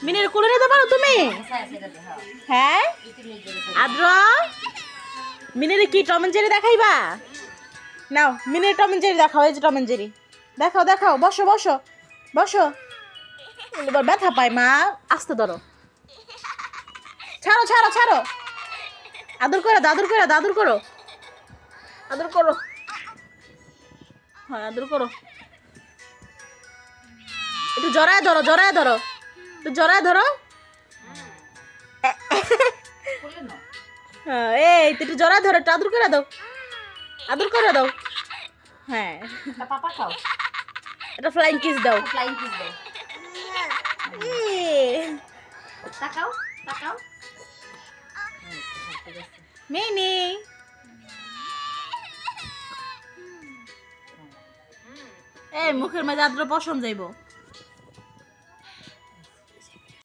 মিনির কোলে নিতে পারো তুমি? হ্যাঁ আদ্র, মিনির কি টম এন্ড জেরি দেখাইবা? নাও মিনির টম এন্ড জেরি দেখাও। এই যে টম এন্ড জেরি দেখাও দেখাও। বসো বসো বসো। এবার ব্যথা পায় মা, আস্তে ধরো। ছাড়ো ছাড়ো ছাড়ো। আদর করো দাদুর করো দাদুর করো আদর করো। হ্যাঁ আদর করো। একটু জড়ায় ধরো জড়ায় ধরো একটু জড়ায় ধরো। এই একটু জড়ায় ধরো, একটু আদর করে দাও আদর করে দাও। হ্যাঁ পাপা খাও, এটা ফ্লাইং কিস দাও। ফ্লাইং কিস দাও। তাকাও তাকাও। মিনি এই মুখের মাঝে আদ্র পছন্দ যাইব।